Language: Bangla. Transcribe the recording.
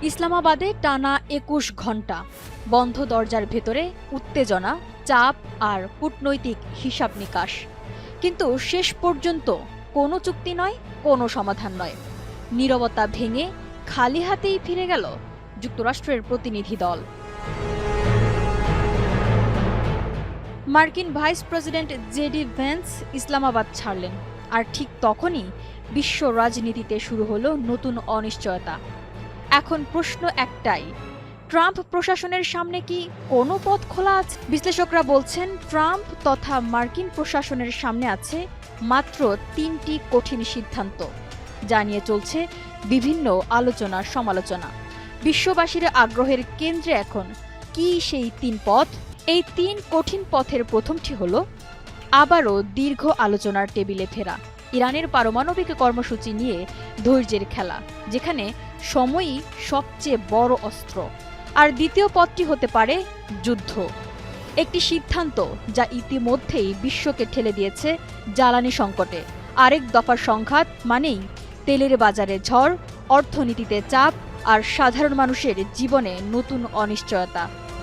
ইসলামাবাদে টানা ২১ ঘণ্টা বন্ধ দরজার ভেতরে উত্তেজনা, চাপ আর কূটনৈতিক হিসাব নিকাশ। কিন্তু শেষ পর্যন্ত কোনো চুক্তি নয়, কোনো সমাধান নয়। নীরবতা ভেঙে খালি হাতেই ফিরে গেল যুক্তরাষ্ট্রের প্রতিনিধি দল। মার্কিন vice president JD Vance Islamabad ছাড়লেন, আর ঠিক তখনই বিশ্ব রাজনীতিতে শুরু হলো নতুন অনিশ্চয়তা। এখন প্রশ্ন একটাই, ট্রাম্প প্রশাসনের সামনে কি কোনো পথ খোলা আছে? বিশ্লেষকরা বলছেন ট্রাম্প তথা মার্কিন প্রশাসনের সামনে আছে মাত্র ৩টি কঠিন সিদ্ধান্ত, যা নিয়ে চলছে বিভিন্ন আলোচনা সমালোচনা। বিশ্ববাসীর আগ্রহের কেন্দ্রে এখন কি সেই ৩ পথ? এই ৩ কঠিন পথের প্রথমটি হলো আবারও দীর্ঘ আলোচনার টেবিলে ফেরা, ইরানের পারমাণবিক কর্মসূচি নিয়ে ধৈর্যের খেলা, যেখানে সময়ই সবচেয়ে বড় অস্ত্র। আর দ্বিতীয় পথটি হতে পারে যুদ্ধ, একটি সিদ্ধান্ত যা ইতিমধ্যেই বিশ্বকে ঠেলে দিয়েছে জ্বালানি সংকটে। আরেক দফার সংঘাত মানেই তেলের বাজারে ঝড়, অর্থনীতিতে চাপ আর সাধারণ মানুষের জীবনে নতুন অনিশ্চয়তা।